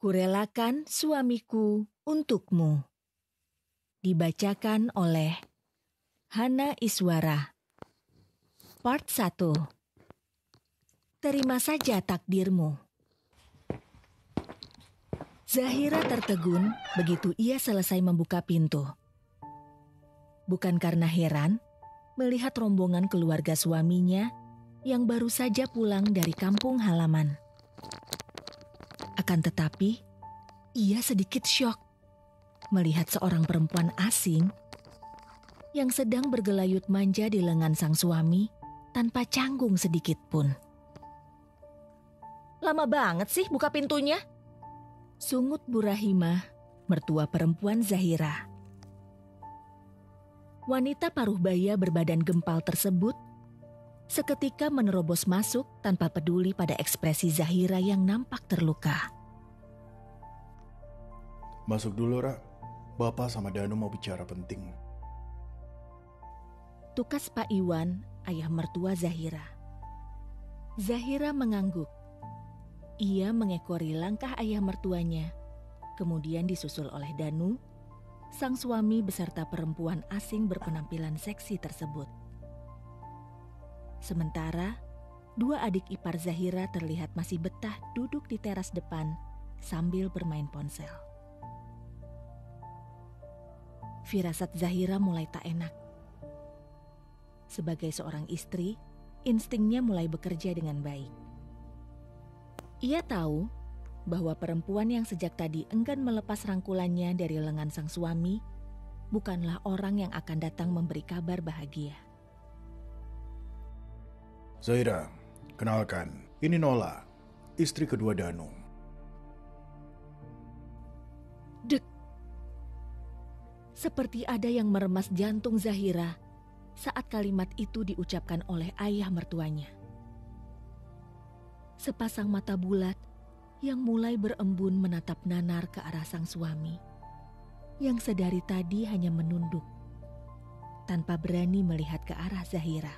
Kurelakan suamiku untukmu. Dibacakan oleh Hana Iswara. Part 1. Terima saja takdirmu. Zahira tertegun begitu ia selesai membuka pintu. Bukan karena heran melihat rombongan keluarga suaminya yang baru saja pulang dari kampung halaman. Akan tetapi, ia sedikit syok melihat seorang perempuan asing yang sedang bergelayut manja di lengan sang suami tanpa canggung sedikit pun. "Lama banget sih buka pintunya," sungut Bu Rahimah, mertua perempuan Zahira. Wanita paruh baya berbadan gempal tersebut seketika menerobos masuk tanpa peduli pada ekspresi Zahira yang nampak terluka. "Masuk dulu, Ra. Bapak sama Danu mau bicara penting." Tukas Pak Iwan, ayah mertua Zahira. Zahira mengangguk. Ia mengekori langkah ayah mertuanya, kemudian disusul oleh Danu, sang suami beserta perempuan asing berpenampilan seksi tersebut. Sementara, dua adik ipar Zahira terlihat masih betah duduk di teras depan sambil bermain ponsel. Firasat Zahira mulai tak enak. Sebagai seorang istri, instingnya mulai bekerja dengan baik. Ia tahu bahwa perempuan yang sejak tadi enggan melepas rangkulannya dari lengan sang suami bukanlah orang yang akan datang memberi kabar bahagia. "Zahira, kenalkan, ini Nola, istri kedua Danu." Dek. Seperti ada yang meremas jantung Zahira saat kalimat itu diucapkan oleh ayah mertuanya. Sepasang mata bulat yang mulai berembun menatap nanar ke arah sang suami, yang sedari tadi hanya menunduk, tanpa berani melihat ke arah Zahira.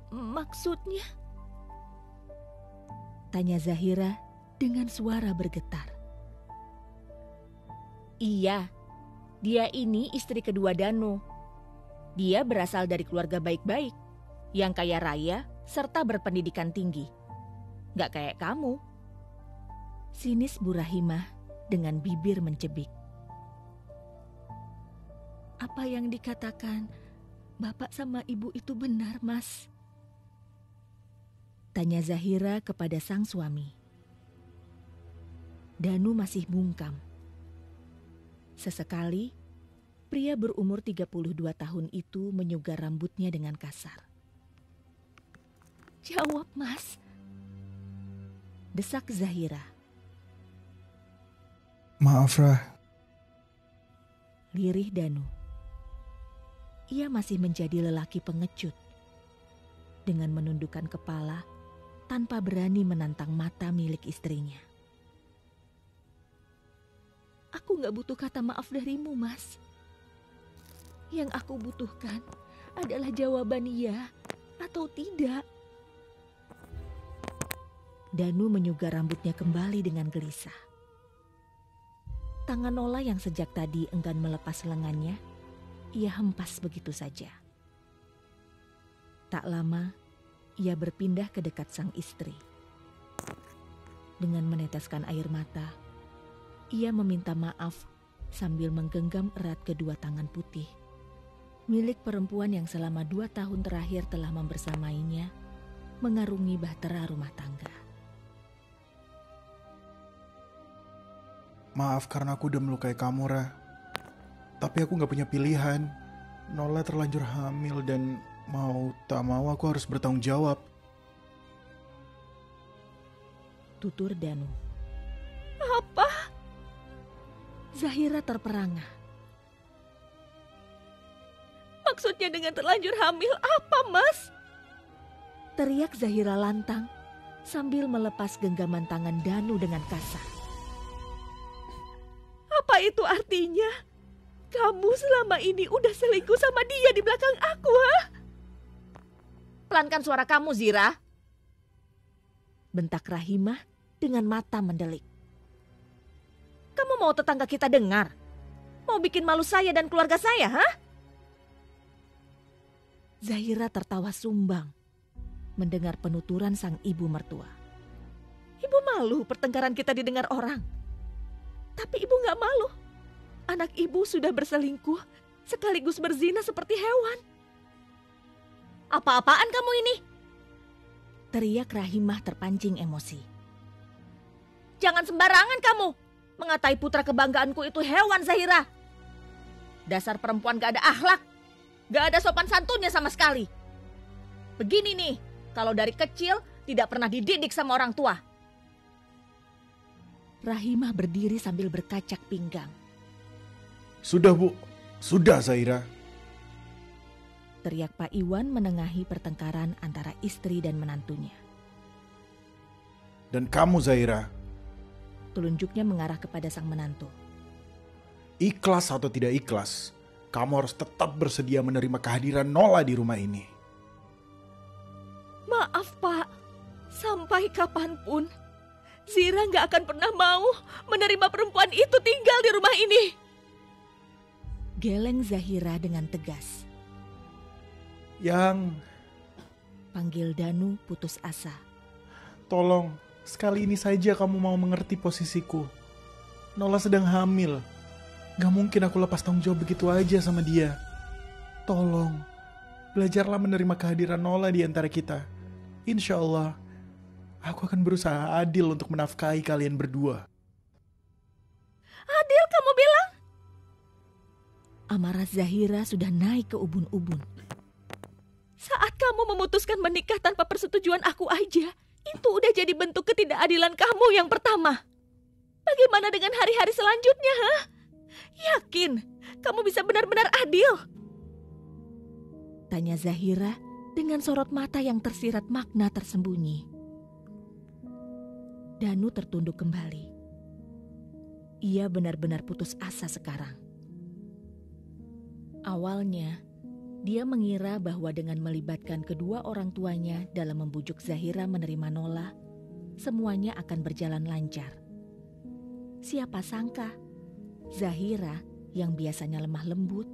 Maksudnya?" tanya Zahira dengan suara bergetar. "Iya, dia ini istri kedua Danu. Dia berasal dari keluarga baik-baik, yang kaya raya serta berpendidikan tinggi. Gak kayak kamu," sinis Bu Rahimah dengan bibir mencebik. "Apa yang dikatakan Bapak sama Ibu itu benar, Mas?" tanya Zahira kepada sang suami. Danu masih bungkam. Sesekali, pria berumur 32 tahun itu menyugar rambutnya dengan kasar. "Jawab, Mas," desak Zahira. "Maaf, Ra." Lirih Danu. Ia masih menjadi lelaki pengecut. Dengan menundukkan kepala, tanpa berani menantang mata milik istrinya. "Aku gak butuh kata maaf darimu, Mas. Yang aku butuhkan adalah jawaban iya atau tidak." Danu menyugar rambutnya kembali dengan gelisah. Tangan Nola yang sejak tadi enggan melepas lengannya, ia hempas begitu saja. Tak lama, ia berpindah ke dekat sang istri. Dengan meneteskan air mata, ia meminta maaf sambil menggenggam erat kedua tangan putih, milik perempuan yang selama 2 tahun terakhir telah membersamainya, mengarungi bahtera rumah tangga. "Maaf karena aku udah melukai kamu, Ra. Tapi aku gak punya pilihan. Nola terlanjur hamil dan mau tak mau aku harus bertanggung jawab." Tutur Danu. "Apa?" Zahira terperangah. "Maksudnya dengan terlanjur hamil apa, Mas?" teriak Zahira lantang sambil melepas genggaman tangan Danu dengan kasar. "Apa itu artinya? Kamu selama ini udah selingkuh sama dia di belakang aku, ha?" "Pelankan suara kamu, Zira," bentak Rahimah dengan mata mendelik. Kamu mau tetangga kita dengar? Mau bikin malu saya dan keluarga saya, hah? Zahira tertawa sumbang mendengar penuturan sang ibu mertua. Ibu malu pertengkaran kita didengar orang. Tapi ibu gak malu. Anak ibu sudah berselingkuh sekaligus berzina seperti hewan. Apa-apaan kamu ini? Teriak Rahimah terpancing emosi. Jangan sembarangan kamu mengatai putra kebanggaanku itu hewan, Zahira. Dasar perempuan gak ada akhlak. Gak ada sopan santunnya sama sekali. Begini nih, kalau dari kecil tidak pernah dididik sama orang tua. Rahimah berdiri sambil berkacak pinggang. Sudah Bu, sudah Zahira. Teriak Pak Iwan menengahi pertengkaran antara istri dan menantunya. Dan kamu Zahira, telunjuknya mengarah kepada sang menantu. Ikhlas atau tidak ikhlas, kamu harus tetap bersedia menerima kehadiran Nola di rumah ini. Maaf Pak, sampai kapanpun Zira gak akan pernah mau menerima perempuan itu tinggal di rumah ini. Geleng Zahira dengan tegas. Yang, panggil Danu putus asa. Tolong, sekali ini saja kamu mau mengerti posisiku. Nola sedang hamil. Gak mungkin aku lepas tanggung jawab begitu aja sama dia. Tolong, belajarlah menerima kehadiran Nola di antara kita. Insya Allah, aku akan berusaha adil untuk menafkahi kalian berdua. Adil kamu bilang? Amarah Zahira sudah naik ke ubun-ubun. Saat kamu memutuskan menikah tanpa persetujuan aku aja, itu udah jadi bentuk ketidakadilan kamu yang pertama. Bagaimana dengan hari-hari selanjutnya, ha? Yakin kamu bisa benar-benar adil? Tanya Zahira dengan sorot mata yang tersirat makna tersembunyi. Danu tertunduk kembali. Ia benar-benar putus asa sekarang. Awalnya, dia mengira bahwa dengan melibatkan kedua orang tuanya dalam membujuk Zahira menerima Nola, semuanya akan berjalan lancar. Siapa sangka, Zahira yang biasanya lemah lembut,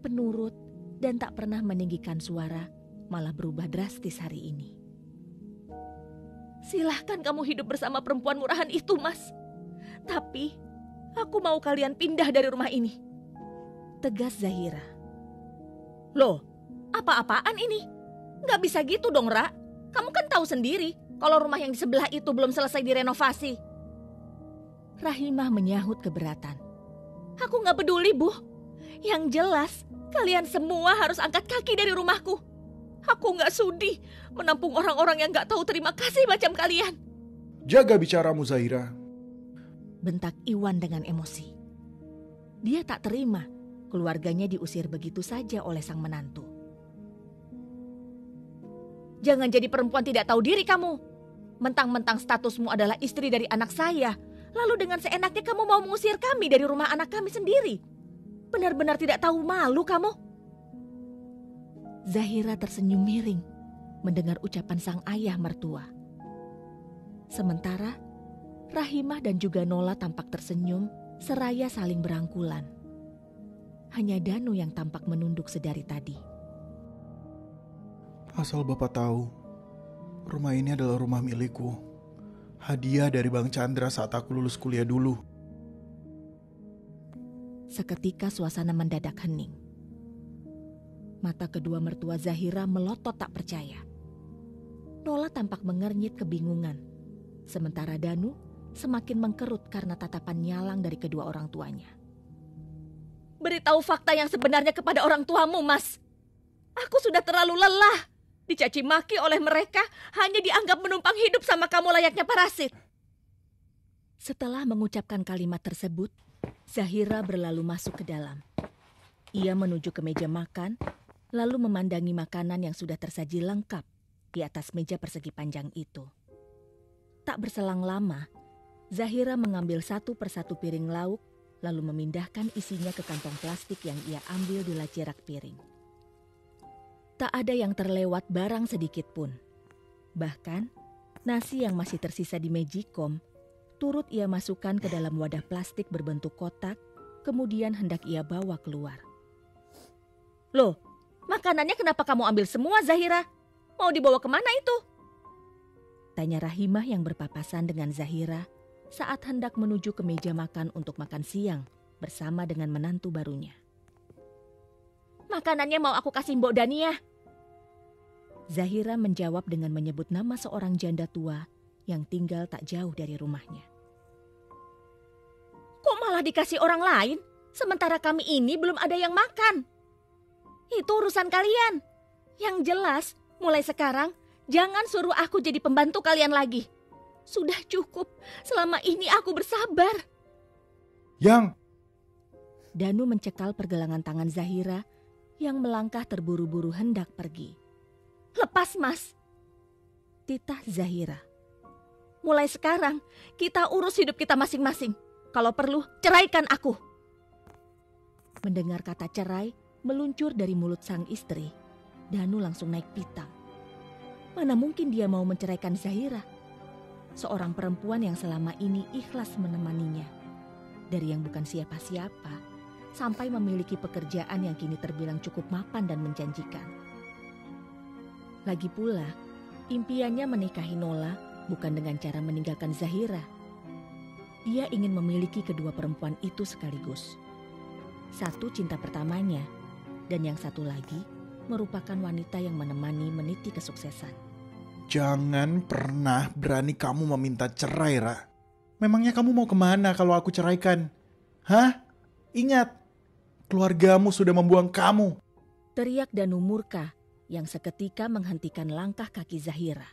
penurut, dan tak pernah meninggikan suara, malah berubah drastis hari ini. Silahkan kamu hidup bersama perempuan murahan itu, Mas. Tapi, aku mau kalian pindah dari rumah ini. Tegas Zahira. Loh, apa-apaan ini? Gak bisa gitu dong, Ra. Kamu kan tahu sendiri kalau rumah yang di sebelah itu belum selesai direnovasi. Rahimah menyahut keberatan. Aku gak peduli, Bu. Yang jelas, kalian semua harus angkat kaki dari rumahku. Aku gak sudi menampung orang-orang yang gak tahu terima kasih macam kalian. Jaga bicaramu, Zahira. Bentak Iwan dengan emosi. Dia tak terima keluarganya diusir begitu saja oleh sang menantu. Jangan jadi perempuan tidak tahu diri kamu. Mentang-mentang statusmu adalah istri dari anak saya, lalu dengan seenaknya kamu mau mengusir kami dari rumah anak kami sendiri. Benar-benar tidak tahu malu kamu. Zahira tersenyum miring mendengar ucapan sang ayah mertua. Sementara Rahimah dan juga Nola tampak tersenyum seraya saling berangkulan. Hanya Danu yang tampak menunduk sedari tadi. Asal Bapak tahu, rumah ini adalah rumah milikku. Hadiah dari Bang Chandra saat aku lulus kuliah dulu. Seketika suasana mendadak hening. Mata kedua mertua Zahira melotot tak percaya. Nola tampak mengernyit kebingungan. Sementara Danu semakin mengkerut karena tatapan nyalang dari kedua orang tuanya. Beritahu fakta yang sebenarnya kepada orang tuamu, Mas. Aku sudah terlalu lelah. Dicaci maki oleh mereka hanya dianggap menumpang hidup sama kamu layaknya parasit. Setelah mengucapkan kalimat tersebut, Zahira berlalu masuk ke dalam. Ia menuju ke meja makan, lalu memandangi makanan yang sudah tersaji lengkap di atas meja persegi panjang itu. Tak berselang lama, Zahira mengambil satu persatu piring lauk, lalu memindahkan isinya ke kantong plastik yang ia ambil di laci rak piring. Tak ada yang terlewat barang sedikit pun. Bahkan, Nasi yang masih tersisa di Magicom turut ia masukkan ke dalam wadah plastik berbentuk kotak, kemudian hendak ia bawa keluar. Loh, makanannya kenapa kamu ambil semua, Zahira? Mau dibawa kemana itu? Tanya Rahimah yang berpapasan dengan Zahira saat hendak menuju ke meja makan untuk makan siang bersama dengan menantu barunya. Makanannya mau aku kasih Mbok Dania. Zahira menjawab dengan menyebut nama seorang janda tua yang tinggal tak jauh dari rumahnya. Kok malah dikasih orang lain, sementara kami ini belum ada yang makan? Itu urusan kalian. Yang jelas, mulai sekarang jangan suruh aku jadi pembantu kalian lagi. Sudah cukup, selama ini aku bersabar. Yang! Danu mencekal pergelangan tangan Zahira yang melangkah terburu-buru hendak pergi. Lepas, Mas. Titah Zahira. Mulai sekarang kita urus hidup kita masing-masing. Kalau perlu, ceraikan aku. Mendengar kata cerai meluncur dari mulut sang istri, Danu langsung naik pitam. Mana mungkin dia mau menceraikan Zahira, seorang perempuan yang selama ini ikhlas menemaninya. Dari yang bukan siapa-siapa, sampai memiliki pekerjaan yang kini terbilang cukup mapan dan menjanjikan. Lagi pula, impiannya menikahi Nola bukan dengan cara meninggalkan Zahira. Dia ingin memiliki kedua perempuan itu sekaligus. Satu cinta pertamanya, dan yang satu lagi merupakan wanita yang menemani meniti kesuksesan. Jangan pernah berani kamu meminta cerai, Ra. Memangnya kamu mau kemana kalau aku ceraikan? Hah? Ingat, keluargamu sudah membuang kamu. Teriak Danu murka yang seketika menghentikan langkah kaki Zahira.